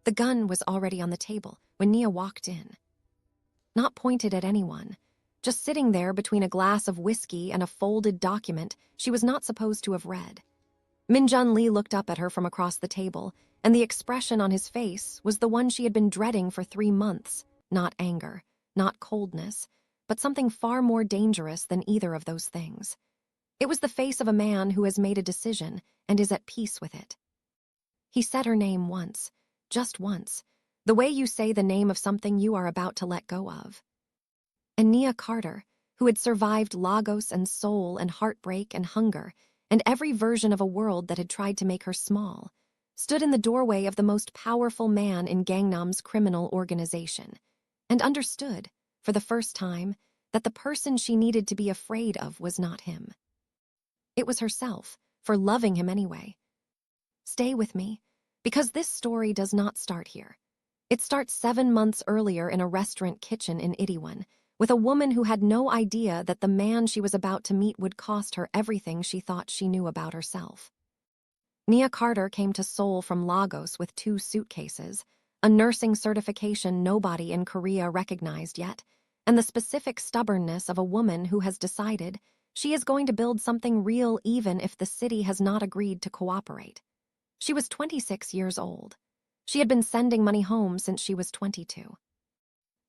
The gun was already on the table when Nia walked in. Not pointed at anyone, just sitting there between a glass of whiskey and a folded document she was not supposed to have read. Min-jun Lee looked up at her from across the table, and the expression on his face was the one she had been dreading for 3 months. Not anger, not coldness, but something far more dangerous than either of those things. It was the face of a man who has made a decision and is at peace with it. He said her name once, just once, the way you say the name of something you are about to let go of. And Nia Carter, who had survived Lagos and Seoul and heartbreak and hunger, and every version of a world that had tried to make her small, stood in the doorway of the most powerful man in Gangnam's criminal organization, and understood, for the first time, that the person she needed to be afraid of was not him. It was herself, for loving him anyway. Stay with me, because this story does not start here. It starts 7 months earlier in a restaurant kitchen in Itaewon, with a woman who had no idea that the man she was about to meet would cost her everything she thought she knew about herself. Nia Carter came to Seoul from Lagos with 2 suitcases, a nursing certification nobody in Korea recognized yet, and the specific stubbornness of a woman who has decided she is going to build something real even if the city has not agreed to cooperate. She was 26 years old. She had been sending money home since she was 22.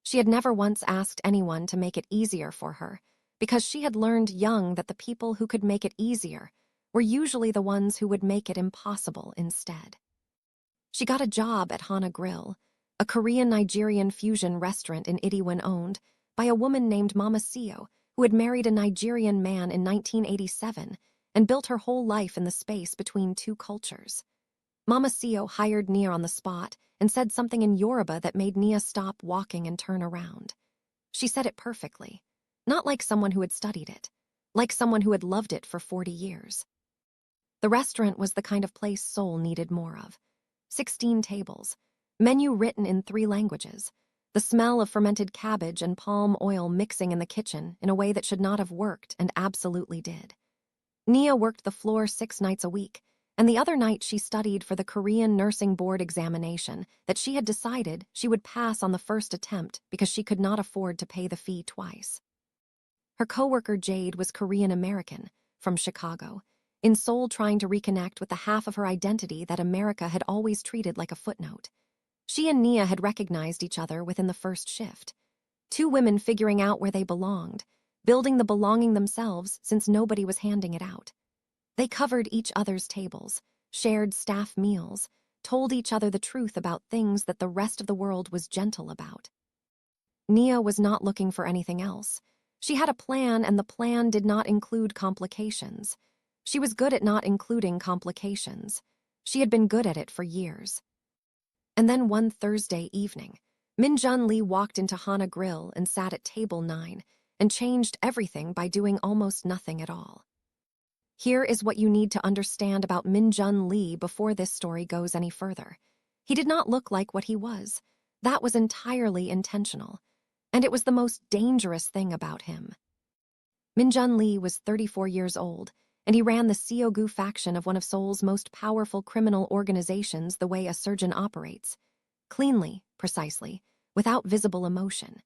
She had never once asked anyone to make it easier for her, because she had learned young that the people who could make it easier were usually the ones who would make it impossible instead. She got a job at Hana Grill, a Korean-Nigerian fusion restaurant in Itaewon owned by a woman named Mama Seo, who had married a Nigerian man in 1987 and built her whole life in the space between 2 cultures. Mama Seo hired Nia on the spot and said something in Yoruba that made Nia stop walking and turn around. She said it perfectly, not like someone who had studied it, like someone who had loved it for 40 years. The restaurant was the kind of place Seoul needed more of. 16 tables, menu written in 3 languages, the smell of fermented cabbage and palm oil mixing in the kitchen in a way that should not have worked and absolutely did. Nia worked the floor 6 nights a week, and the other night she studied for the Korean Nursing Board examination that she had decided she would pass on the first attempt because she could not afford to pay the fee twice. Her coworker Jade was Korean American, from Chicago, in Seoul trying to reconnect with the half of her identity that America had always treated like a footnote. She and Nia had recognized each other within the first shift. 2 women figuring out where they belonged, building the belonging themselves since nobody was handing it out. They covered each other's tables, shared staff meals, told each other the truth about things that the rest of the world was gentle about. Nia was not looking for anything else. She had a plan, and the plan did not include complications. She was good at not including complications. She had been good at it for years. And then one Thursday evening, Min-jun Lee walked into Hana Grill and sat at table 9 and changed everything by doing almost nothing at all. Here is what you need to understand about Min-jun Lee before this story goes any further. He did not look like what he was. That was entirely intentional. And it was the most dangerous thing about him. Min-jun Lee was 34 years old, and he ran the Seoul faction of one of Seoul's most powerful criminal organizations the way a surgeon operates. Cleanly, precisely, without visible emotion.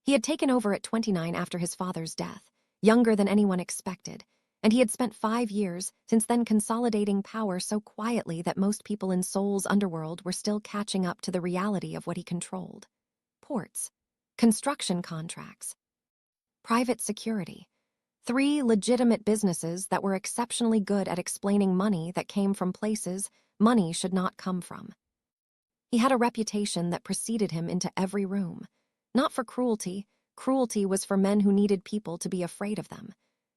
He had taken over at 29 after his father's death, younger than anyone expected, and he had spent 5 years since then consolidating power so quietly that most people in Seoul's underworld were still catching up to the reality of what he controlled. Ports, construction contracts, private security. 3 legitimate businesses that were exceptionally good at explaining money that came from places money should not come from. He had a reputation that preceded him into every room. Not for cruelty. Cruelty was for men who needed people to be afraid of them.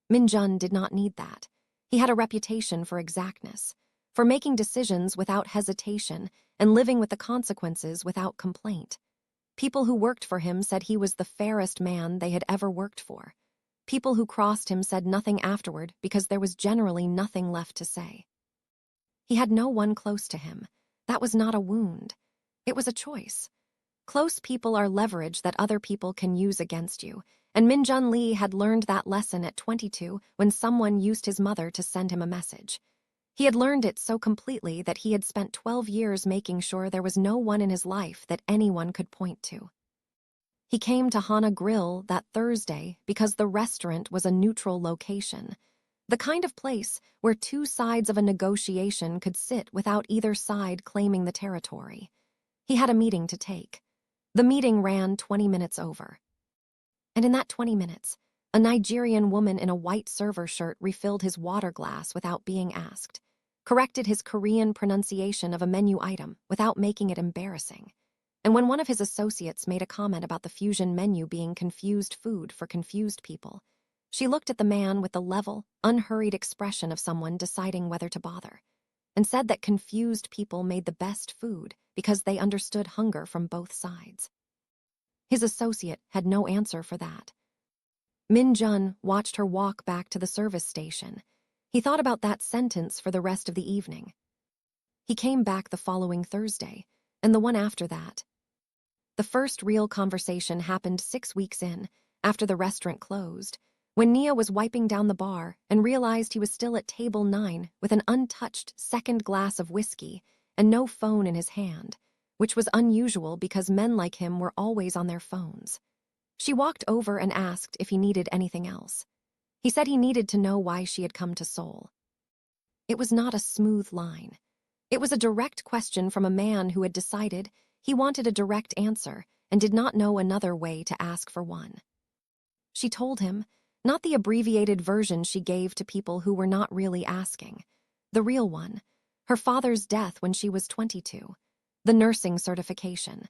Min-jun did not need that. He had a reputation for exactness, for making decisions without hesitation and living with the consequences without complaint. People who worked for him said he was the fairest man they had ever worked for. People who crossed him said nothing afterward because there was generally nothing left to say. He had no one close to him. That was not a wound. It was a choice. Close people are leverage that other people can use against you, and Min-jun Lee had learned that lesson at 22 when someone used his mother to send him a message. He had learned it so completely that he had spent 12 years making sure there was no one in his life that anyone could point to. He came to Hana Grill that Thursday because the restaurant was a neutral location, the kind of place where two sides of a negotiation could sit without either side claiming the territory. He had a meeting to take. The meeting ran 20 minutes over. And in that 20 minutes, a Nigerian woman in a white server shirt refilled his water glass without being asked, corrected his Korean pronunciation of a menu item without making it embarrassing. And when one of his associates made a comment about the fusion menu being confused food for confused people, she looked at the man with the level, unhurried expression of someone deciding whether to bother, and said that confused people made the best food because they understood hunger from both sides. His associate had no answer for that. Min-jun watched her walk back to the service station. He thought about that sentence for the rest of the evening. He came back the following Thursday, and the one after that. The first real conversation happened 6 weeks in, after the restaurant closed, when Nia was wiping down the bar and realized he was still at table 9 with an untouched second glass of whiskey and no phone in his hand, which was unusual because men like him were always on their phones. She walked over and asked if he needed anything else. He said he needed to know why she had come to Seoul. It was not a smooth line. It was a direct question from a man who had decided he wanted a direct answer and did not know another way to ask for one. She told him, not the abbreviated version she gave to people who were not really asking, the real one, her father's death when she was 22, the nursing certification,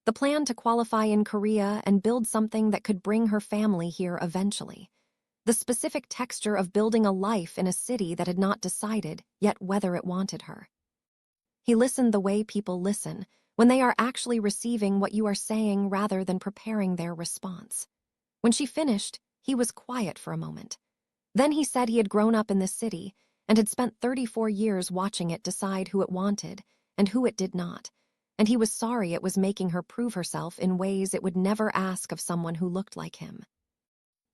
the plan to qualify in Korea and build something that could bring her family here eventually, the specific texture of building a life in a city that had not decided yet whether it wanted her. He listened the way people listen when they are actually receiving what you are saying rather than preparing their response. When she finished, he was quiet for a moment. Then he said he had grown up in this city and had spent 34 years watching it decide who it wanted and who it did not, and he was sorry it was making her prove herself in ways it would never ask of someone who looked like him.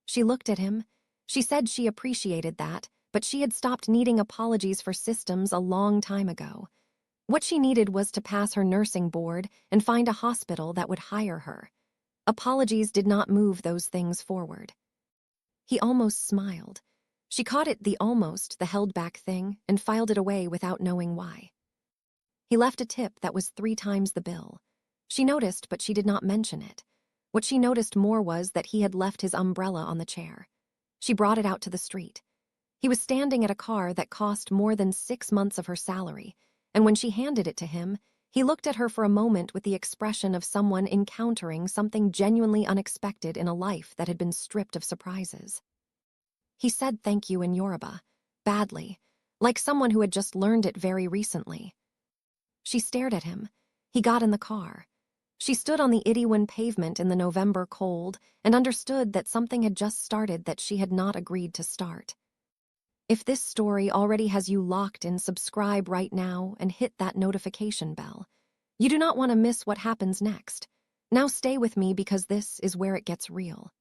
She looked at him. She said she appreciated that, but she had stopped needing apologies for systems a long time ago. What she needed was to pass her nursing board and find a hospital that would hire her. Apologies did not move those things forward. He almost smiled. She caught it, the held-back thing, and filed it away without knowing why. He left a tip that was 3 times the bill. She noticed, but she did not mention it. What she noticed more was that he had left his umbrella on the chair. She brought it out to the street. He was standing at a car that cost more than 6 months of her salary, and when she handed it to him, he looked at her for a moment with the expression of someone encountering something genuinely unexpected in a life that had been stripped of surprises. He said thank you in Yoruba, badly, like someone who had just learned it very recently. She stared at him. He got in the car. She stood on the Itaewon pavement in the November cold and understood that something had just started that she had not agreed to start. If this story already has you locked in, subscribe right now and hit that notification bell. You do not want to miss what happens next. Now stay with me because this is where it gets real.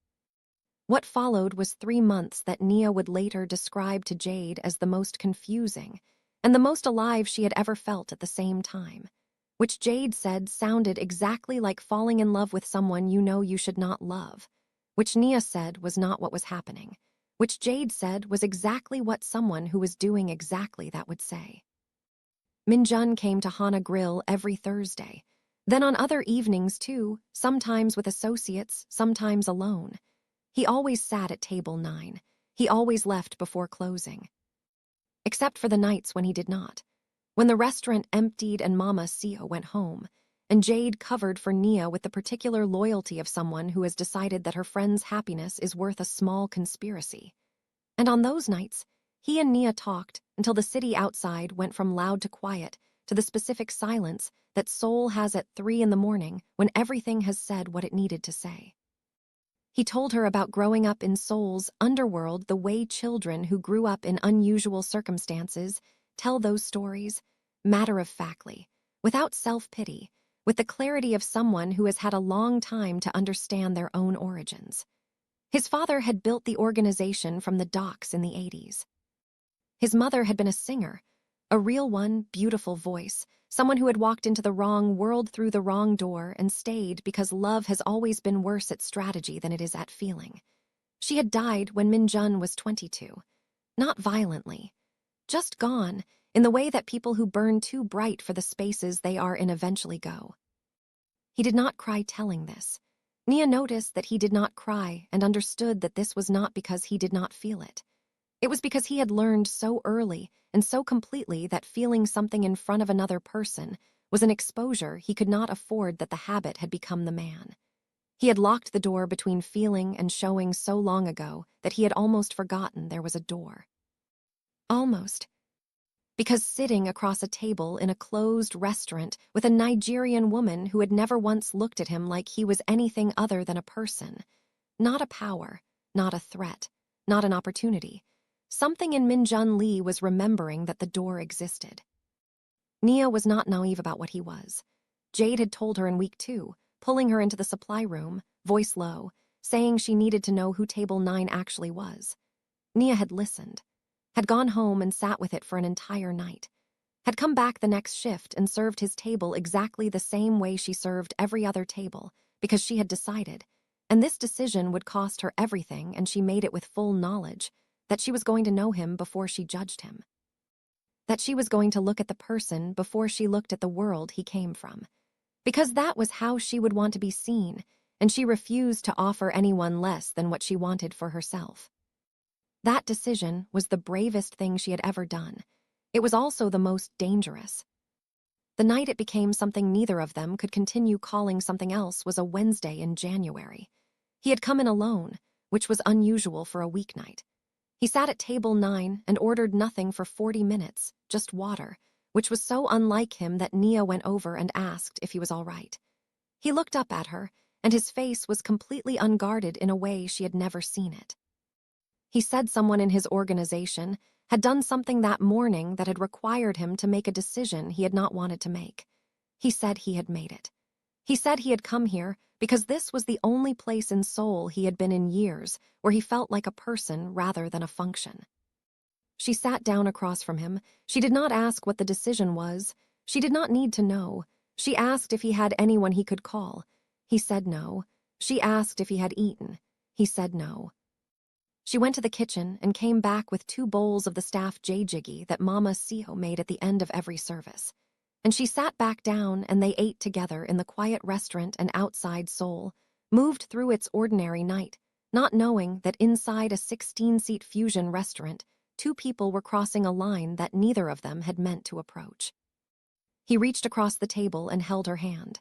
What followed was 3 months that Nia would later describe to Jade as the most confusing and the most alive she had ever felt at the same time, which Jade said sounded exactly like falling in love with someone you know you should not love, which Nia said was not what was happening, which Jade said was exactly what someone who was doing exactly that would say. Min-jun came to Hana Grill every Thursday, then on other evenings too, sometimes with associates, sometimes alone. He always sat at table 9. He always left before closing. Except for the nights when he did not. When the restaurant emptied and Mama Sia went home, and Jade covered for Nia with the particular loyalty of someone who has decided that her friend's happiness is worth a small conspiracy. And on those nights, he and Nia talked until the city outside went from loud to quiet to the specific silence that Seoul has at 3 in the morning when everything has said what it needed to say. He told her about growing up in Seoul's underworld the way children who grew up in unusual circumstances tell those stories, matter-of-factly, without self-pity, with the clarity of someone who has had a long time to understand their own origins. His father had built the organization from the docks in the 80s. His mother had been a singer, A real one, beautiful voice, someone who had walked into the wrong world through the wrong door and stayed because love has always been worse at strategy than it is at feeling. She had died when Min-jun was 22. Not violently. Just gone, in the way that people who burn too bright for the spaces they are in eventually go. He did not cry telling this. Nia noticed that he did not cry and understood that this was not because he did not feel it. It was because he had learned so early and so completely that feeling something in front of another person was an exposure he could not afford, that the habit had become the man. He had locked the door between feeling and showing so long ago that he had almost forgotten there was a door. Almost. Because sitting across a table in a closed restaurant with a Nigerian woman who had never once looked at him like he was anything other than a person, not a power, not a threat, not an opportunity, something in Min-jun Lee was remembering that the door existed. Nia was not naive about what he was. Jade had told her in week 2, pulling her into the supply room, voice low, saying she needed to know who Table 9 actually was. Nia had listened, had gone home and sat with it for an entire night, had come back the next shift and served his table exactly the same way she served every other table, because she had decided, and this decision would cost her everything, and she made it with full knowledge, that she was going to know him before she judged him. That she was going to look at the person before she looked at the world he came from. Because that was how she would want to be seen, and she refused to offer anyone less than what she wanted for herself. That decision was the bravest thing she had ever done. It was also the most dangerous. The night it became something neither of them could continue calling something else was a Wednesday in January. He had come in alone, which was unusual for a weeknight. He sat at table 9 and ordered nothing for 40 minutes, just water, which was so unlike him that Nia went over and asked if he was all right. He looked up at her, and his face was completely unguarded in a way she had never seen it. He said someone in his organization had done something that morning that had required him to make a decision he had not wanted to make. He said he had made it. He said he had come here because this was the only place in Seoul he had been in years where he felt like a person rather than a function. She sat down across from him. She did not ask what the decision was. She did not need to know. She asked if he had anyone he could call. He said no. She asked if he had eaten. He said no. She went to the kitchen and came back with 2 bowls of the staff jjiggy that Mama Seo made at the end of every service. And she sat back down and they ate together in the quiet restaurant and outside Seoul, moved through its ordinary night, not knowing that inside a 16-seat fusion restaurant, 2 people were crossing a line that neither of them had meant to approach. He reached across the table and held her hand.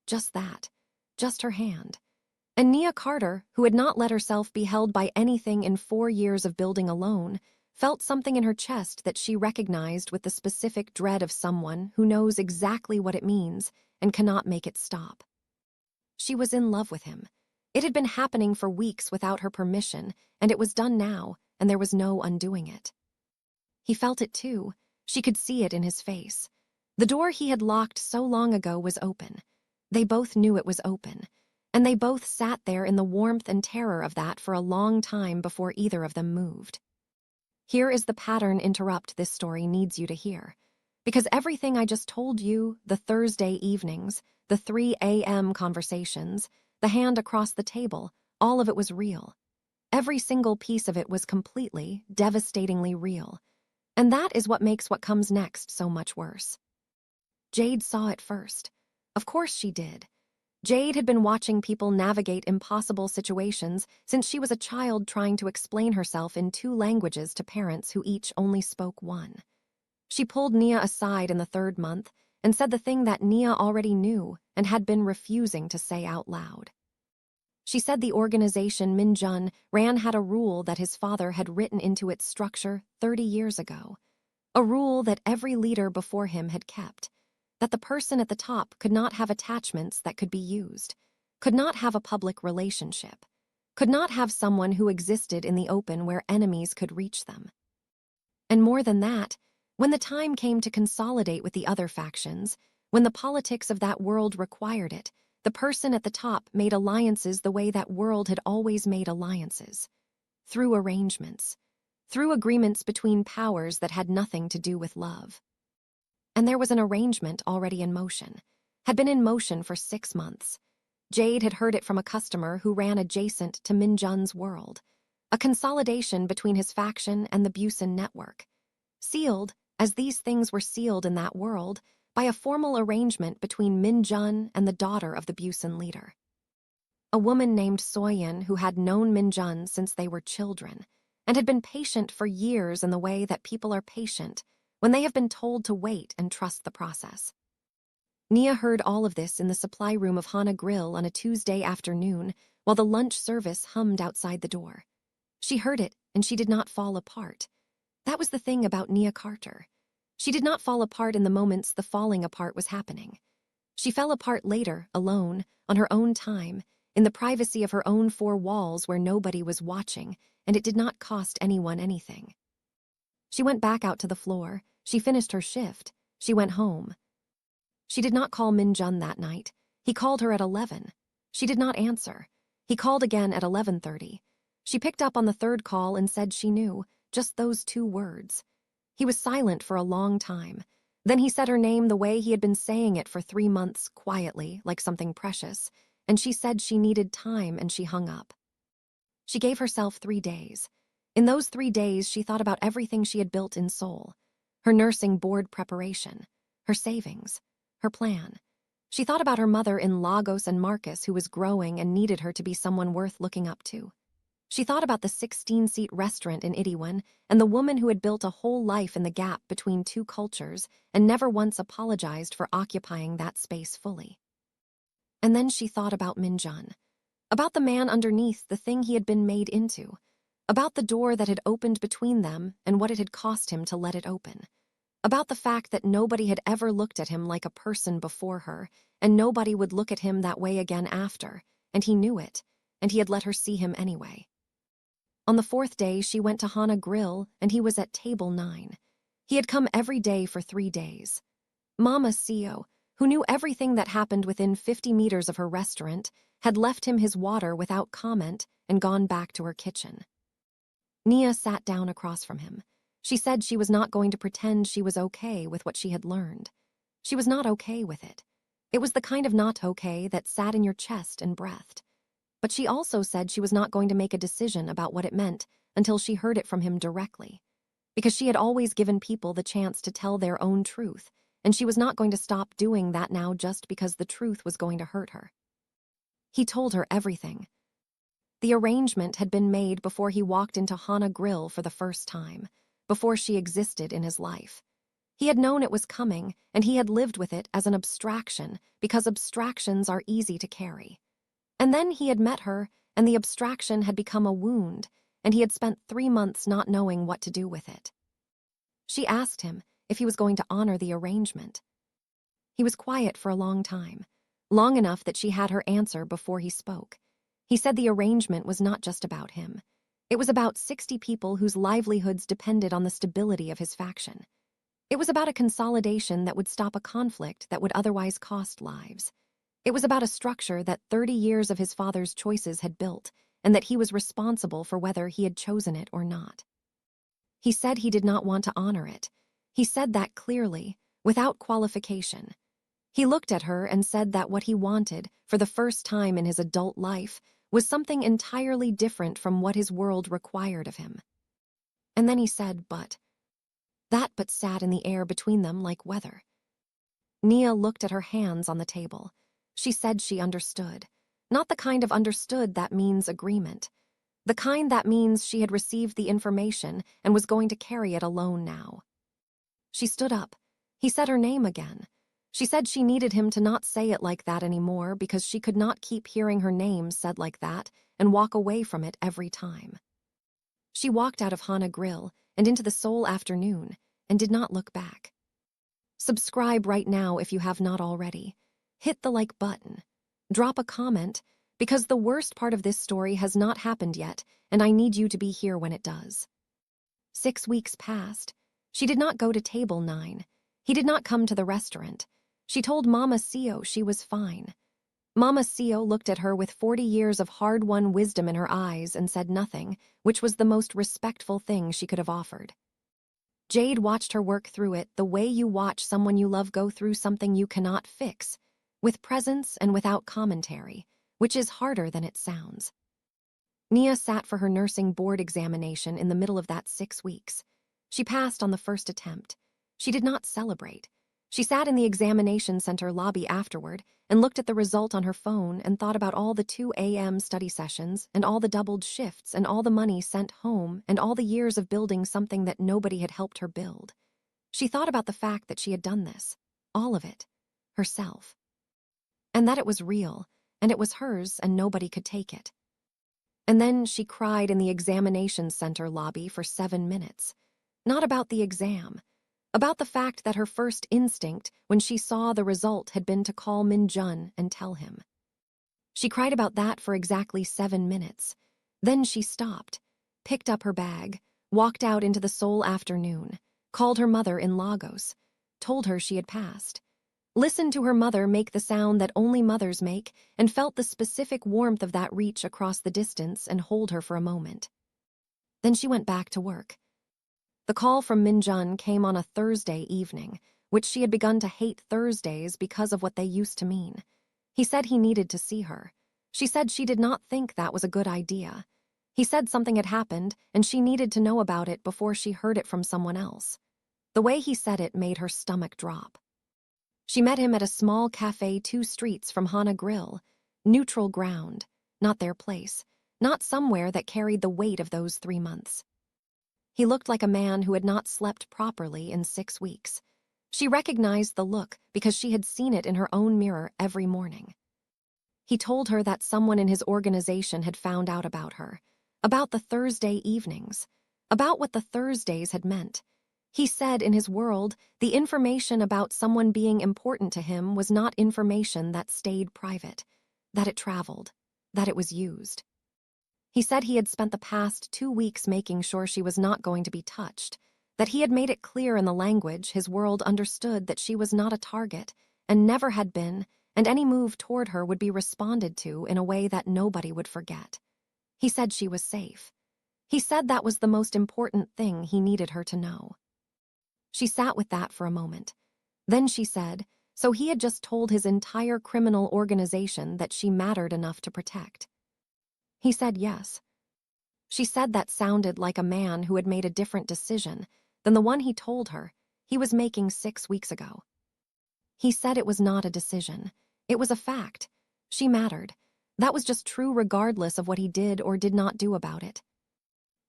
Just that. Just her hand. And Nia Carter, who had not let herself be held by anything in 4 years of building alone, felt something in her chest that she recognized with the specific dread of someone who knows exactly what it means and cannot make it stop. She was in love with him. It had been happening for weeks without her permission, and it was done now, and there was no undoing it. He felt it too. She could see it in his face. The door he had locked so long ago was open. They both knew it was open. And they both sat there in the warmth and terror of that for a long time before either of them moved. Here is the pattern interrupt this story needs you to hear. Because everything I just told you, the Thursday evenings, the 3 a.m. conversations, the hand across the table, all of it was real. Every single piece of it was completely, devastatingly real. And that is what makes what comes next so much worse. Jade saw it first. Of course she did. Jade had been watching people navigate impossible situations since she was a child, trying to explain herself in 2 languages to parents who each only spoke 1. She pulled Nia aside in the 3rd month and said the thing that Nia already knew and had been refusing to say out loud. She said the organization Min-jun ran had a rule that his father had written into its structure 30 years ago. A rule that every leader before him had kept. That the person at the top could not have attachments that could be used, could not have a public relationship, could not have someone who existed in the open where enemies could reach them. And more than that, when the time came to consolidate with the other factions, when the politics of that world required it, the person at the top made alliances the way that world had always made alliances. Through arrangements. Through agreements between powers that had nothing to do with love. And there was an arrangement already in motion. Had been in motion for 6 months. Jade had heard it from a customer who ran adjacent to Min-jun's world. A consolidation between his faction and the Busan network. Sealed, as these things were sealed in that world, by a formal arrangement between Min-jun and the daughter of the Busan leader. A woman named Soyeon who had known Min-jun since they were children, and had been patient for years in the way that people are patient when they have been told to wait and trust the process. Nia heard all of this in the supply room of Hana Grill on a Tuesday afternoon while the lunch service hummed outside the door. She heard it, and she did not fall apart. That was the thing about Nia Carter. She did not fall apart in the moments the falling apart was happening. She fell apart later, alone, on her own time, in the privacy of her own 4 walls where nobody was watching, and it did not cost anyone anything. She went back out to the floor. She finished her shift. She went home. She did not call Min-jun that night. He called her at 11. She did not answer. He called again at 11:30. She picked up on the 3rd call and said she knew, just those 2 words. He was silent for a long time. Then he said her name the way he had been saying it for 3 months, quietly, like something precious, and she said she needed time and she hung up. She gave herself 3 days. In those 3 days, she thought about everything she had built in Seoul. Her nursing board preparation, her savings, her plan. She thought about her mother in Lagos and Marcus who was growing and needed her to be someone worth looking up to. She thought about the 16-seat restaurant in Itaewon and the woman who had built a whole life in the gap between 2 cultures and never once apologized for occupying that space fully. And then she thought about Min-jun, about the man underneath the thing he had been made into, about the door that had opened between them and what it had cost him to let it open, about the fact that nobody had ever looked at him like a person before her and nobody would look at him that way again after, and he knew it, and he had let her see him anyway. On the 4th day, she went to Hana Grill, and he was at table 9. He had come every day for 3 days. Mama Seo, who knew everything that happened within 50 meters of her restaurant, had left him his water without comment and gone back to her kitchen. Nia sat down across from him. She said she was not going to pretend she was okay with what she had learned. She was not okay with it. It was the kind of not okay that sat in your chest and breathed. But she also said she was not going to make a decision about what it meant until she heard it from him directly, because she had always given people the chance to tell their own truth, and she was not going to stop doing that now just because the truth was going to hurt her. He told her everything. The arrangement had been made before he walked into Hana Grill for the first time, before she existed in his life. He had known it was coming, and he had lived with it as an abstraction because abstractions are easy to carry. And then he had met her, and the abstraction had become a wound, and he had spent 3 months not knowing what to do with it. She asked him if he was going to honor the arrangement. He was quiet for a long time, long enough that she had her answer before he spoke. He said the arrangement was not just about him. It was about 60 people whose livelihoods depended on the stability of his faction. It was about a consolidation that would stop a conflict that would otherwise cost lives. It was about a structure that 30 years of his father's choices had built, and that he was responsible for whether he had chosen it or not. He said he did not want to honor it. He said that clearly, without qualification. He looked at her and said that what he wanted, for the first time in his adult life, was something entirely different from what his world required of him. And then he said, but. That but sat in the air between them like weather. Nia looked at her hands on the table. She said she understood. Not the kind of understood that means agreement. The kind that means she had received the information and was going to carry it alone now. She stood up. He said her name again. She said she needed him to not say it like that anymore because she could not keep hearing her name said like that and walk away from it every time. She walked out of Hana Grill and into the Seoul afternoon and did not look back. Subscribe right now if you have not already. Hit the like button. Drop a comment, because the worst part of this story has not happened yet, and I need you to be here when it does. 6 weeks passed. She did not go to table 9. He did not come to the restaurant. She told Mama Seo she was fine. Mama Seo looked at her with 40 years of hard-won wisdom in her eyes and said nothing, which was the most respectful thing she could have offered. Jade watched her work through it the way you watch someone you love go through something you cannot fix, with presence and without commentary, which is harder than it sounds. Nia sat for her nursing board examination in the middle of that 6 weeks. She passed on the first attempt. She did not celebrate. She sat in the examination center lobby afterward and looked at the result on her phone and thought about all the 2 a.m. study sessions and all the doubled shifts and all the money sent home and all the years of building something that nobody had helped her build. She thought about the fact that she had done this, all of it, herself. And that it was real, and it was hers and nobody could take it. And then she cried in the examination center lobby for 7 minutes. Not about the exam. About the fact that her first instinct when she saw the result had been to call Min-jun and tell him. She cried about that for exactly 7 minutes. Then she stopped, picked up her bag, walked out into the Seoul afternoon, called her mother in Lagos, told her she had passed. Listened to her mother make the sound that only mothers make and felt the specific warmth of that reach across the distance and hold her for a moment. Then she went back to work. The call from Min-jun came on a Thursday evening, which she had begun to hate Thursdays because of what they used to mean. He said he needed to see her. She said she did not think that was a good idea. He said something had happened and she needed to know about it before she heard it from someone else. The way he said it made her stomach drop. She met him at a small cafe 2 streets from Hana Grill. Neutral ground, not their place, not somewhere that carried the weight of those 3 months. He looked like a man who had not slept properly in 6 weeks. She recognized the look because she had seen it in her own mirror every morning. He told her that someone in his organization had found out about her, about the Thursday evenings, about what the Thursdays had meant. He said in his world, the information about someone being important to him was not information that stayed private, that it traveled, that it was used. He said he had spent the past 2 weeks making sure she was not going to be touched, that he had made it clear in the language his world understood that she was not a target, and never had been, and any move toward her would be responded to in a way that nobody would forget. He said she was safe. He said that was the most important thing he needed her to know. She sat with that for a moment. Then she said, so he had just told his entire criminal organization that she mattered enough to protect. He said yes. She said that sounded like a man who had made a different decision than the one he told her he was making 6 weeks ago. He said it was not a decision. It was a fact. She mattered. That was just true regardless of what he did or did not do about it.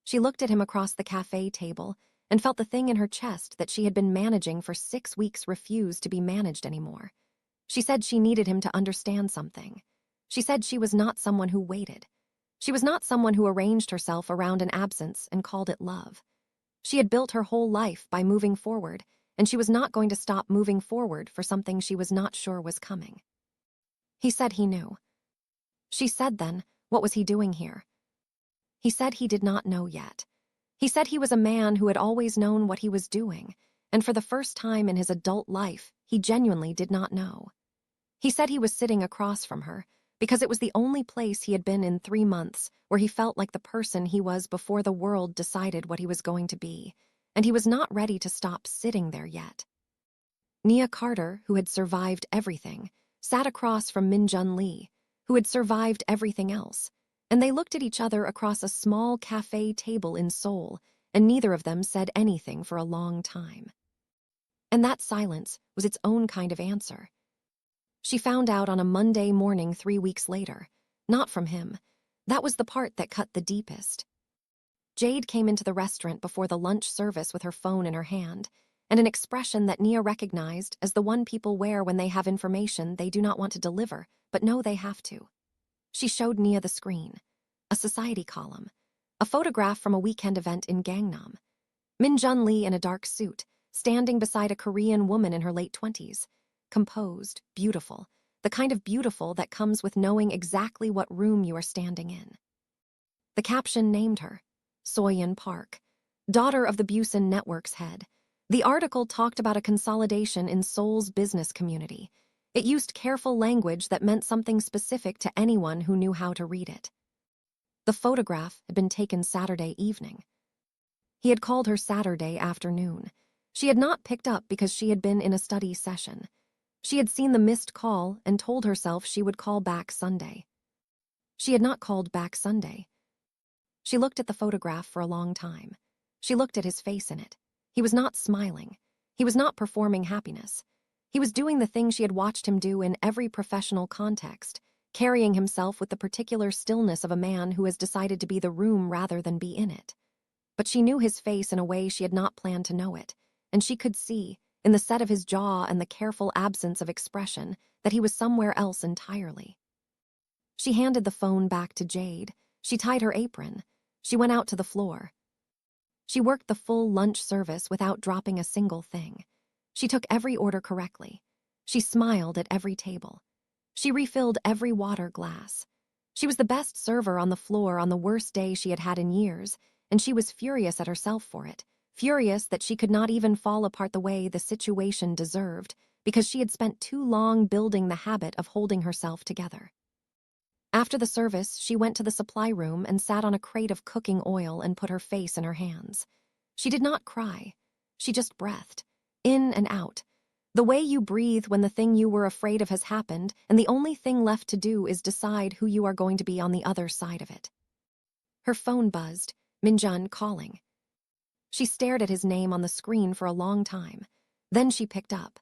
She looked at him across the cafe table and felt the thing in her chest that she had been managing for 6 weeks refused to be managed anymore. She said she needed him to understand something. She said she was not someone who waited. She was not someone who arranged herself around an absence and called it love. She had built her whole life by moving forward, and she was not going to stop moving forward for something she was not sure was coming. He said he knew. She said then, what was he doing here? He said he did not know yet. He said he was a man who had always known what he was doing, and for the first time in his adult life, he genuinely did not know. He said he was sitting across from her, because it was the only place he had been in 3 months where he felt like the person he was before the world decided what he was going to be, and he was not ready to stop sitting there yet. Nia Carter, who had survived everything, sat across from Min-jun Lee, who had survived everything else, and they looked at each other across a small cafe table in Seoul, and neither of them said anything for a long time. And that silence was its own kind of answer. She found out on a Monday morning 3 weeks later, not from him. That was the part that cut the deepest. Jade came into the restaurant before the lunch service with her phone in her hand, and an expression that Nia recognized as the one people wear when they have information they do not want to deliver, but know they have to. She showed Nia the screen, a society column, a photograph from a weekend event in Gangnam. Min-jun Lee in a dark suit, standing beside a Korean woman in her late 20s. Composed, beautiful, the kind of beautiful that comes with knowing exactly what room you are standing in. The caption named her, Soyeon Park, daughter of the Busan Network's head. The article talked about a consolidation in Seoul's business community. It used careful language that meant something specific to anyone who knew how to read it. The photograph had been taken Saturday evening. He had called her Saturday afternoon. She had not picked up because she had been in a study session. She had seen the missed call and told herself she would call back Sunday. She had not called back Sunday. She looked at the photograph for a long time. She looked at his face in it. He was not smiling. He was not performing happiness. He was doing the thing she had watched him do in every professional context, carrying himself with the particular stillness of a man who has decided to be the room rather than be in it. But she knew his face in a way she had not planned to know it, and she could see, in the set of his jaw and the careful absence of expression, that he was somewhere else entirely. She handed the phone back to Jade. She tied her apron. She went out to the floor. She worked the full lunch service without dropping a single thing. She took every order correctly. She smiled at every table. She refilled every water glass. She was the best server on the floor on the worst day she had had in years, and she was furious at herself for it, furious that she could not even fall apart the way the situation deserved, because she had spent too long building the habit of holding herself together. After the service, she went to the supply room and sat on a crate of cooking oil and put her face in her hands. She did not cry. She just breathed, in and out. The way you breathe when the thing you were afraid of has happened, and the only thing left to do is decide who you are going to be on the other side of it. Her phone buzzed, Min-jun calling. She stared at his name on the screen for a long time. Then she picked up.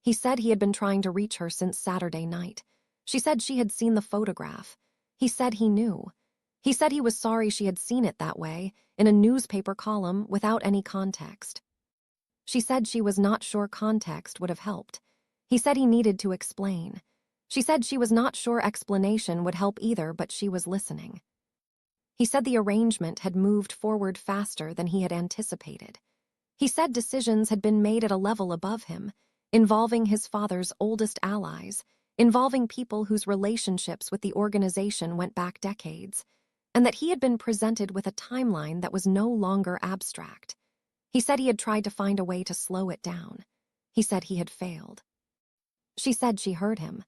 He said he had been trying to reach her since Saturday night. She said she had seen the photograph. He said he knew. He said he was sorry she had seen it that way, in a newspaper column without any context. She said she was not sure context would have helped. He said he needed to explain. She said she was not sure explanation would help either, but she was listening. He said the arrangement had moved forward faster than he had anticipated. He said decisions had been made at a level above him, involving his father's oldest allies, involving people whose relationships with the organization went back decades, and that he had been presented with a timeline that was no longer abstract. He said he had tried to find a way to slow it down. He said he had failed. She said she heard him.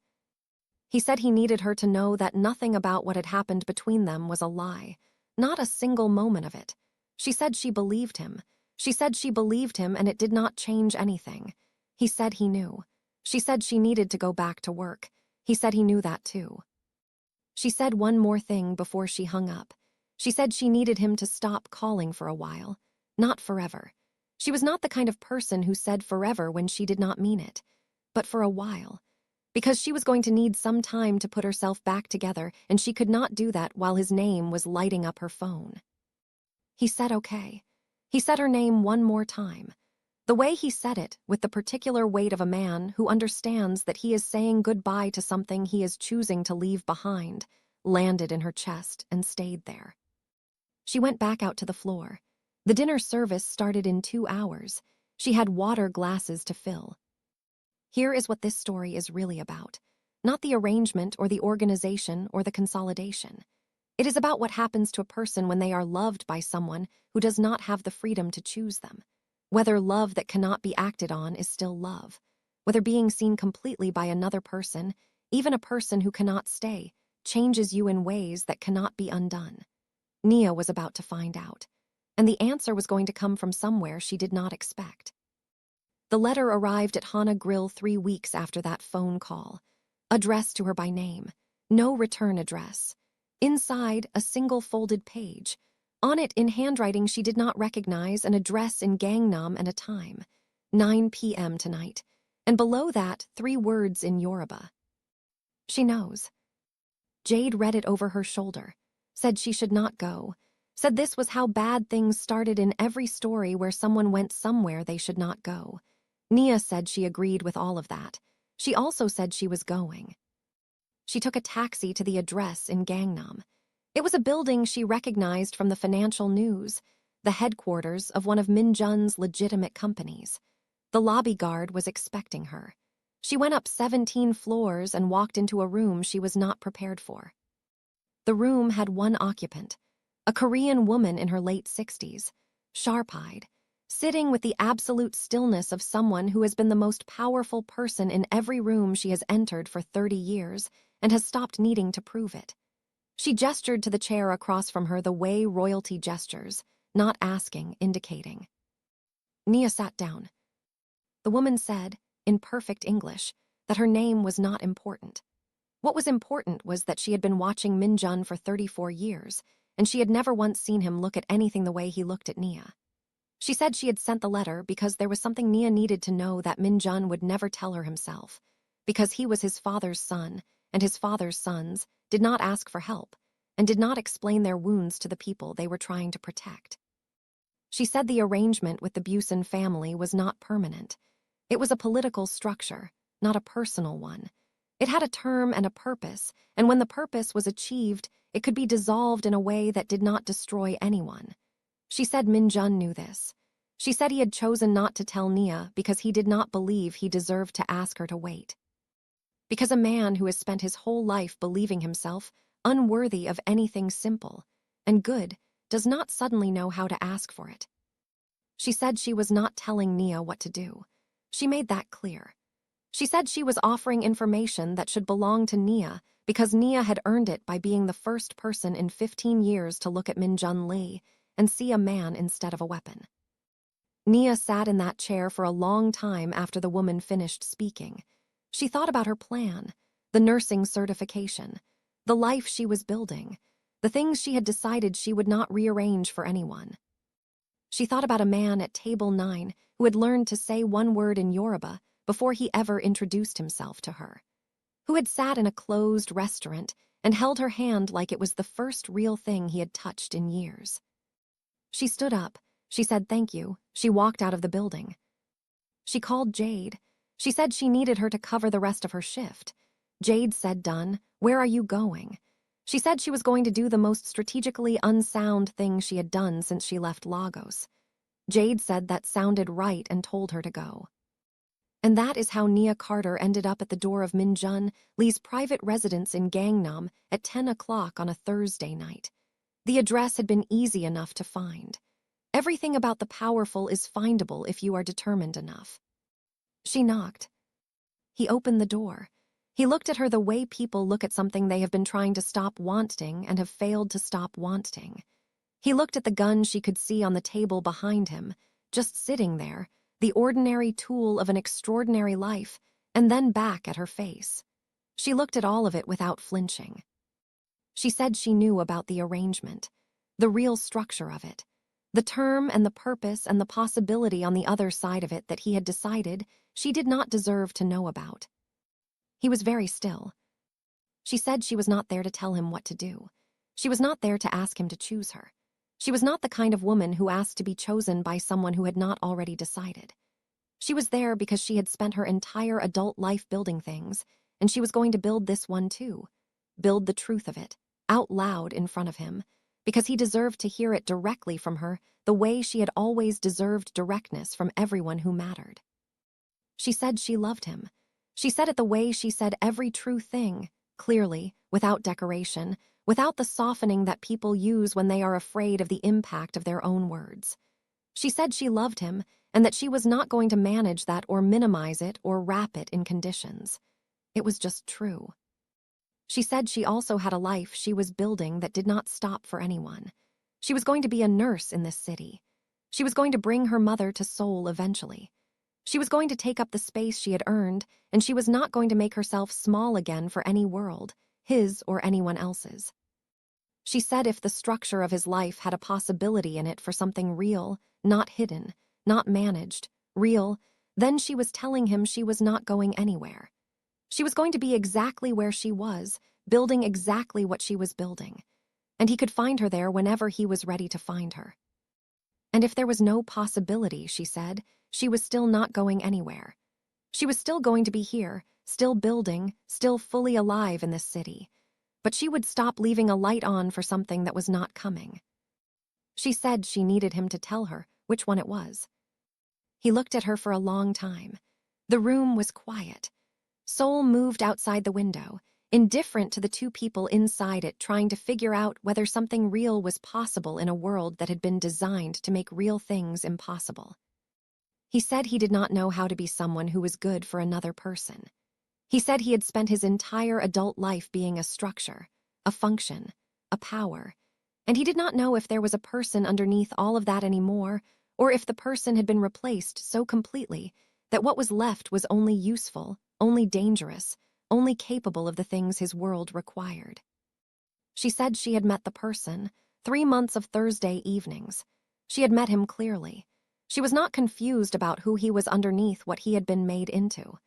He said he needed her to know that nothing about what had happened between them was a lie, not a single moment of it. She said she believed him. She said she believed him, and it did not change anything. He said he knew. She said she needed to go back to work. He said he knew that too. She said one more thing before she hung up. She said she needed him to stop calling for a while, not forever. She was not the kind of person who said forever when she did not mean it, but for a while, because she was going to need some time to put herself back together, and she could not do that while his name was lighting up her phone. He said okay. He said her name one more time. The way he said it, with the particular weight of a man who understands that he is saying goodbye to something he is choosing to leave behind, landed in her chest and stayed there. She went back out to the floor. The dinner service started in 2 hours. She had water glasses to fill. Here is what this story is really about. Not the arrangement or the organization or the consolidation. It is about what happens to a person when they are loved by someone who does not have the freedom to choose them. Whether love that cannot be acted on is still love. Whether being seen completely by another person, even a person who cannot stay, changes you in ways that cannot be undone. Nia was about to find out. And the answer was going to come from somewhere she did not expect. The letter arrived at Hana Grill 3 weeks after that phone call. Addressed to her by name. No return address. Inside, a single folded page. On it, in handwriting she did not recognize, an address in Gangnam and a time. 9 p.m. tonight. And below that, 3 words in Yoruba. She knows. Jade read it over her shoulder. Said she should not go. Said this was how bad things started in every story where someone went somewhere they should not go. Nia said she agreed with all of that. She also said she was going. She took a taxi to the address in Gangnam. It was a building she recognized from the financial news, the headquarters of one of Min-jun's legitimate companies. The lobby guard was expecting her. She went up 17 floors and walked into a room she was not prepared for. The room had one occupant, a Korean woman in her late 60s, sharp-eyed, sitting with the absolute stillness of someone who has been the most powerful person in every room she has entered for 30 years and has stopped needing to prove it. She gestured to the chair across from her the way royalty gestures, not asking, indicating. Nia sat down. The woman said, in perfect English, that her name was not important. What was important was that she had been watching Min-jun for 34 years, and she had never once seen him look at anything the way he looked at Nia. She said she had sent the letter because there was something Nia needed to know that Min-jun would never tell her himself, because he was his father's son, and his father's sons did not ask for help, and did not explain their wounds to the people they were trying to protect. She said the arrangement with the Busan family was not permanent. It was a political structure, not a personal one. It had a term and a purpose, and when the purpose was achieved, it could be dissolved in a way that did not destroy anyone. She said Min-jun knew this. She said he had chosen not to tell Nia because he did not believe he deserved to ask her to wait. Because a man who has spent his whole life believing himself unworthy of anything simple and good does not suddenly know how to ask for it. She said she was not telling Nia what to do. She made that clear. She said she was offering information that should belong to Nia because Nia had earned it by being the first person in 15 years to look at Min-jun Lee and see a man instead of a weapon. Nia sat in that chair for a long time after the woman finished speaking. She thought about her plan, the nursing certification, the life she was building, the things she had decided she would not rearrange for anyone. She thought about a man at table 9 who had learned to say one word in Yoruba before he ever introduced himself to her, who had sat in a closed restaurant and held her hand like it was the first real thing he had touched in years. She stood up. She said thank you. She walked out of the building. She called Jade. She said she needed her to cover the rest of her shift. Jade said, "Done. Where are you going?" She said she was going to do the most strategically unsound thing she had done since she left Lagos. Jade said that sounded right and told her to go. And that is how Nia Carter ended up at the door of Min-jun Lee's private residence in Gangnam at 10 o'clock on a Thursday night. The address had been easy enough to find. Everything about the powerful is findable if you are determined enough. She knocked. He opened the door. He looked at her the way people look at something they have been trying to stop wanting and have failed to stop wanting. He looked at the gun she could see on the table behind him, just sitting there, the ordinary tool of an extraordinary life, and then back at her face. She looked at all of it without flinching. She said she knew about the arrangement, the real structure of it, the term and the purpose and the possibility on the other side of it that he had decided she did not deserve to know about. He was very still. She said she was not there to tell him what to do. She was not there to ask him to choose her. She was not the kind of woman who asked to be chosen by someone who had not already decided. She was there because she had spent her entire adult life building things, and she was going to build this one too. Build the truth of it, out loud in front of him, because he deserved to hear it directly from her the way she had always deserved directness from everyone who mattered. She said she loved him. She said it the way she said every true thing, clearly, without decoration, without the softening that people use when they are afraid of the impact of their own words. She said she loved him and that she was not going to manage that or minimize it or wrap it in conditions. It was just true. She said she also had a life she was building that did not stop for anyone. She was going to be a nurse in this city. She was going to bring her mother to Seoul eventually. She was going to take up the space she had earned, and she was not going to make herself small again for any world, his or anyone else's. She said if the structure of his life had a possibility in it for something real, not hidden, not managed, real, then she was telling him she was not going anywhere. She was going to be exactly where she was, building exactly what she was building, and he could find her there whenever he was ready to find her. And if there was no possibility, she said, she was still not going anywhere. She was still going to be here, still building, still fully alive in this city. But she would stop leaving a light on for something that was not coming. She said she needed him to tell her which one it was. He looked at her for a long time. The room was quiet. Seoul moved outside the window, indifferent to the two people inside it trying to figure out whether something real was possible in a world that had been designed to make real things impossible. He said he did not know how to be someone who was good for another person. He said he had spent his entire adult life being a structure, a function, a power, And he did not know if there was a person underneath all of that anymore, or if the person had been replaced so completely that what was left was only useful, only dangerous, only capable of the things his world required. She said she had met the person, 3 months of Thursday evenings. She had met him clearly. She was not confused about who he was underneath what he had been made into.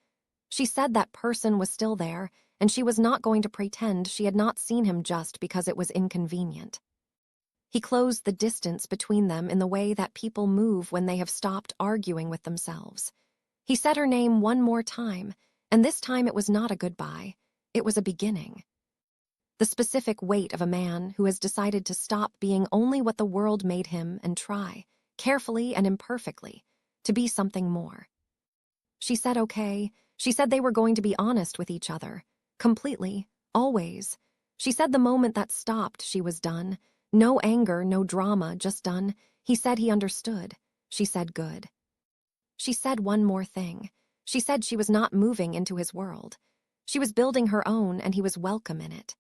She said that person was still there, and she was not going to pretend she had not seen him just because it was inconvenient. He closed the distance between them in the way that people move when they have stopped arguing with themselves. He said her name one more time, and this time it was not a goodbye. It was a beginning. The specific weight of a man who has decided to stop being only what the world made him and try, carefully and imperfectly, to be something more. She said okay. She said they were going to be honest with each other. Completely. Always. She said the moment that stopped, she was done. No anger, no drama, just done. He said he understood. She said good. She said one more thing. She said she was not moving into his world. She was building her own, and he was welcome in it.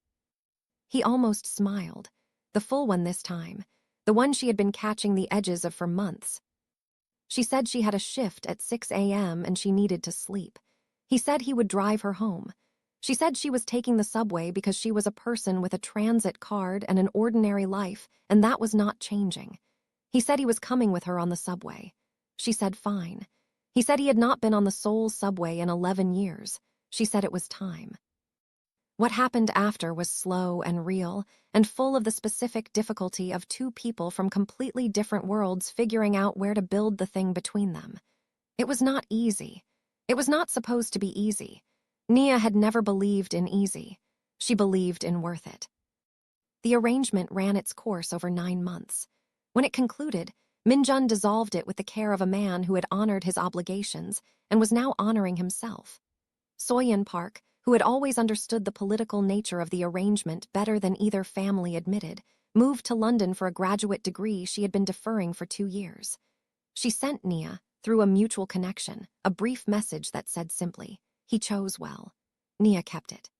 He almost smiled. The full one this time. The one she had been catching the edges of for months. She said she had a shift at 6 a.m. and she needed to sleep. He said he would drive her home. She said she was taking the subway because she was a person with a transit card and an ordinary life, and that was not changing. He said he was coming with her on the subway. She said fine. He said he had not been on the Seoul subway in 11 years. She said it was time. What happened after was slow and real, and full of the specific difficulty of two people from completely different worlds figuring out where to build the thing between them. It was not easy. It was not supposed to be easy. Nia had never believed in easy. She believed in worth it. The arrangement ran its course over 9 months. When it concluded, Min-jun dissolved it with the care of a man who had honored his obligations and was now honoring himself. Soyeon Park, who had always understood the political nature of the arrangement better than either family admitted, moved to London for a graduate degree she had been deferring for 2 years. She sent Nia, through a mutual connection, a brief message that said simply, "He chose well." Nia kept it.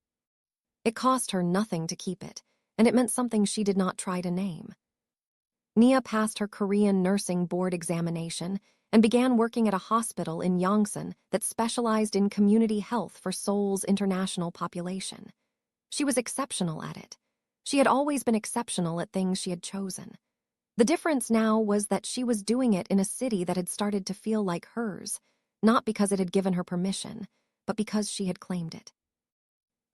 It cost her nothing to keep it, and it meant something she did not try to name. Nia passed her Korean nursing board examination and began working at a hospital in Yongsan that specialized in community health for Seoul's international population. She was exceptional at it. She had always been exceptional at things she had chosen. The difference now was that she was doing it in a city that had started to feel like hers, not because it had given her permission, but because she had claimed it.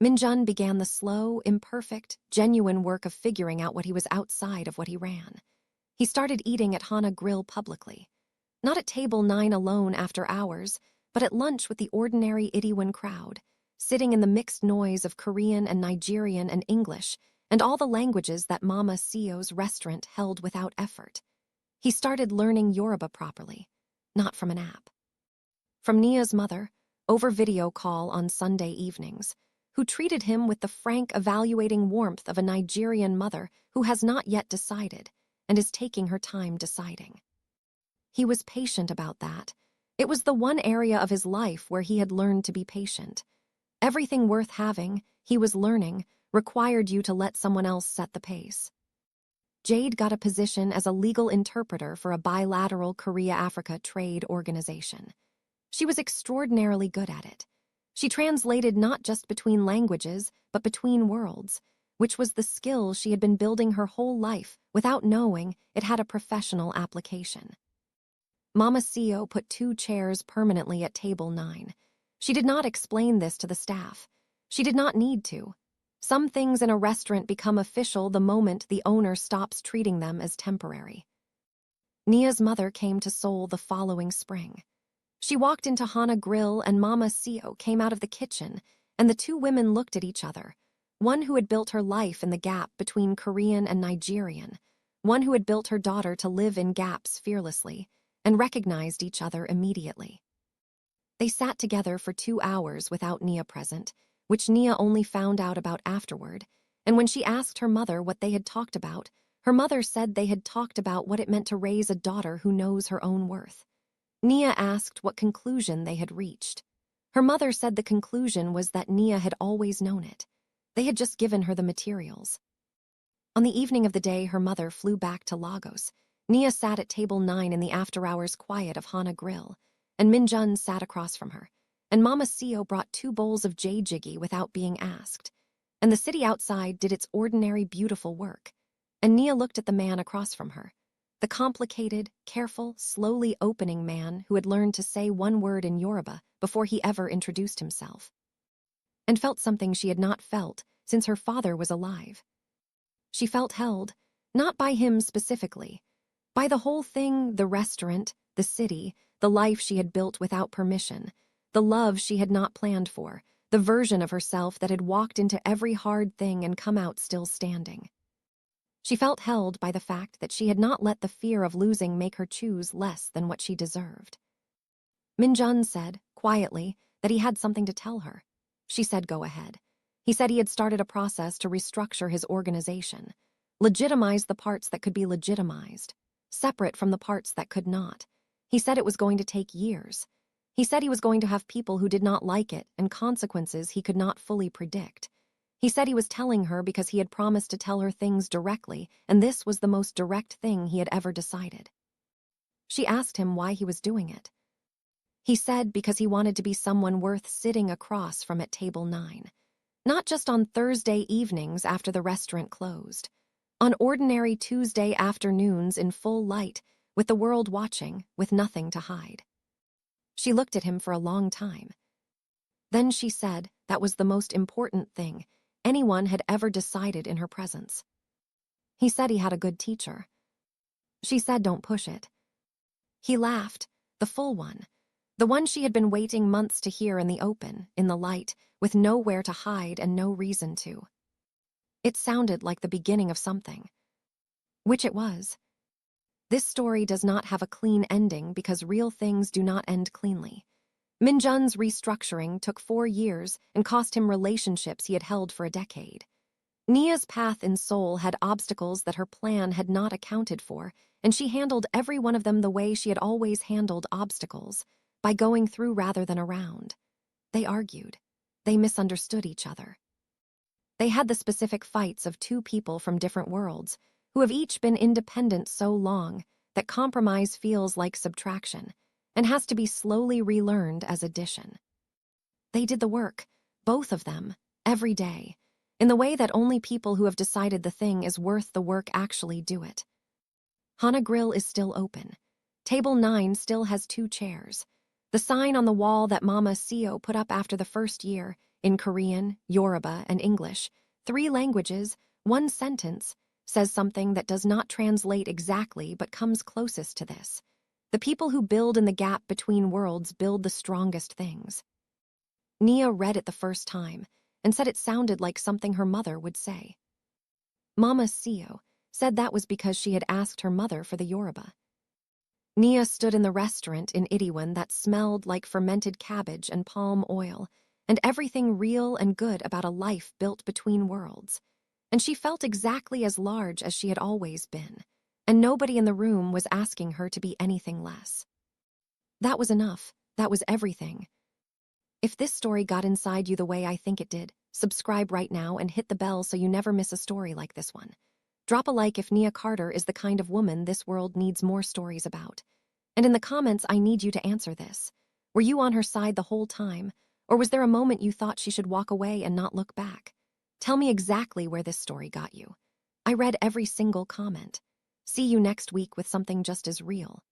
Min-jun began the slow, imperfect, genuine work of figuring out what he was outside of what he ran. He started eating at Hana Grill publicly. Not at table 9 alone after hours, but at lunch with the ordinary Itaewon crowd, sitting in the mixed noise of Korean and Nigerian and English, and all the languages that Mama Sio's restaurant held without effort. He started learning Yoruba properly, not from an app. From Nia's mother, over video call on Sunday evenings, who treated him with the frank, evaluating warmth of a Nigerian mother who has not yet decided and is taking her time deciding. He was patient about that. It was the one area of his life where he had learned to be patient. Everything worth having, he was learning, required you to let someone else set the pace. Jade got a position as a legal interpreter for a bilateral Korea-Africa trade organization. She was extraordinarily good at it. She translated not just between languages, but between worlds, which was the skill she had been building her whole life without knowing it had a professional application. Mama Sio put 2 chairs permanently at table 9. She did not explain this to the staff. She did not need to. Some things in a restaurant become official the moment the owner stops treating them as temporary. Nia's mother came to Seoul the following spring. She walked into Hana Grill and Mama Sio came out of the kitchen, and the 2 women looked at each other. One who had built her life in the gap between Korean and Nigerian, one who had built her daughter to live in gaps fearlessly, and recognized each other immediately. They sat together for 2 hours without Nia present, which Nia only found out about afterward, and when she asked her mother what they had talked about, her mother said they had talked about what it meant to raise a daughter who knows her own worth. Nia asked what conclusion they had reached. Her mother said the conclusion was that Nia had always known it. They had just given her the materials. On the evening of the day her mother flew back to Lagos, Nia sat at table 9 in the after-hours quiet of Hana Grill, and Min-jun sat across from her, and Mama Seo brought 2 bowls of jjigae without being asked, and the city outside did its ordinary beautiful work, and Nia looked at the man across from her, the complicated, careful, slowly opening man who had learned to say one word in Yoruba before he ever introduced himself, and felt something she had not felt since her father was alive. She felt held, not by him specifically, by the whole thing, the restaurant, the city, the life she had built without permission, the love she had not planned for, the version of herself that had walked into every hard thing and come out still standing. She felt held by the fact that she had not let the fear of losing make her choose less than what she deserved. Min-jun said, quietly, that he had something to tell her. She said go ahead. He said he had started a process to restructure his organization, legitimize the parts that could be legitimized, separate from the parts that could not. He said it was going to take years. He said he was going to have people who did not like it and consequences he could not fully predict. He said he was telling her because he had promised to tell her things directly, and this was the most direct thing he had ever decided. She asked him why he was doing it. He said because he wanted to be someone worth sitting across from at table 9. Not just on Thursday evenings after the restaurant closed. On ordinary Tuesday afternoons in full light, with the world watching, with nothing to hide. She looked at him for a long time. Then she said that was the most important thing anyone had ever decided in her presence. He said he had a good teacher. She said don't push it. He laughed, the full one. The one she had been waiting months to hear in the open, in the light, with nowhere to hide and no reason to. It sounded like the beginning of something. Which it was. This story does not have a clean ending because real things do not end cleanly. Min-jun's restructuring took 4 years and cost him relationships he had held for a decade. Nia's path in Seoul had obstacles that her plan had not accounted for, and she handled every one of them the way she had always handled obstacles, by going through rather than around. They argued. They misunderstood each other. They had the specific fights of 2 people from different worlds, who have each been independent so long that compromise feels like subtraction and has to be slowly relearned as addition. They did the work, both of them, every day, in the way that only people who have decided the thing is worth the work actually do it. Hana Grill is still open. Table 9 still has 2 chairs. The sign on the wall that Mama Seo put up after the first year, in Korean, Yoruba, and English, 3 languages, 1 sentence, says something that does not translate exactly but comes closest to this. The people who build in the gap between worlds build the strongest things. Nia read it the first time and said it sounded like something her mother would say. Mama Seo said that was because she had asked her mother for the Yoruba. Nia stood in the restaurant in Itaewon that smelled like fermented cabbage and palm oil, and everything real and good about a life built between worlds. And she felt exactly as large as she had always been, and nobody in the room was asking her to be anything less. That was enough. That was everything. If this story got inside you the way I think it did, subscribe right now and hit the bell so you never miss a story like this one. Drop a like if Nia Carter is the kind of woman this world needs more stories about. And in the comments, I need you to answer this. Were you on her side the whole time, or was there a moment you thought she should walk away and not look back? Tell me exactly where this story got you. I read every single comment. See you next week with something just as real.